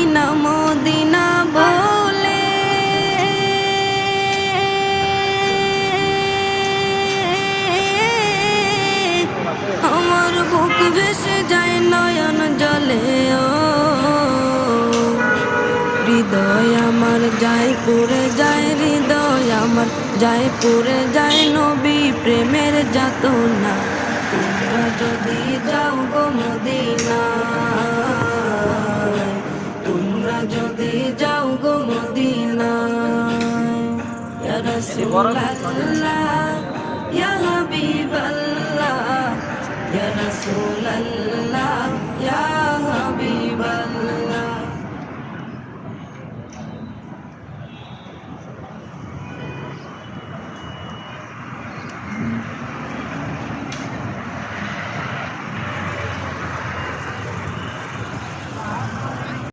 Medina Medina বলে আমার বুক ভেসে যায় নয়ন জলে ও হৃদয় আমার যায় পুরে যায়, হৃদয় আমার যায় পুরে যায় নবী প্রেমের যাতনা। তোমরা যদি যাও গো মদিনা, তোমরা যদি যাও গো মদিনা, ইয়া রাসূলুল্লাহ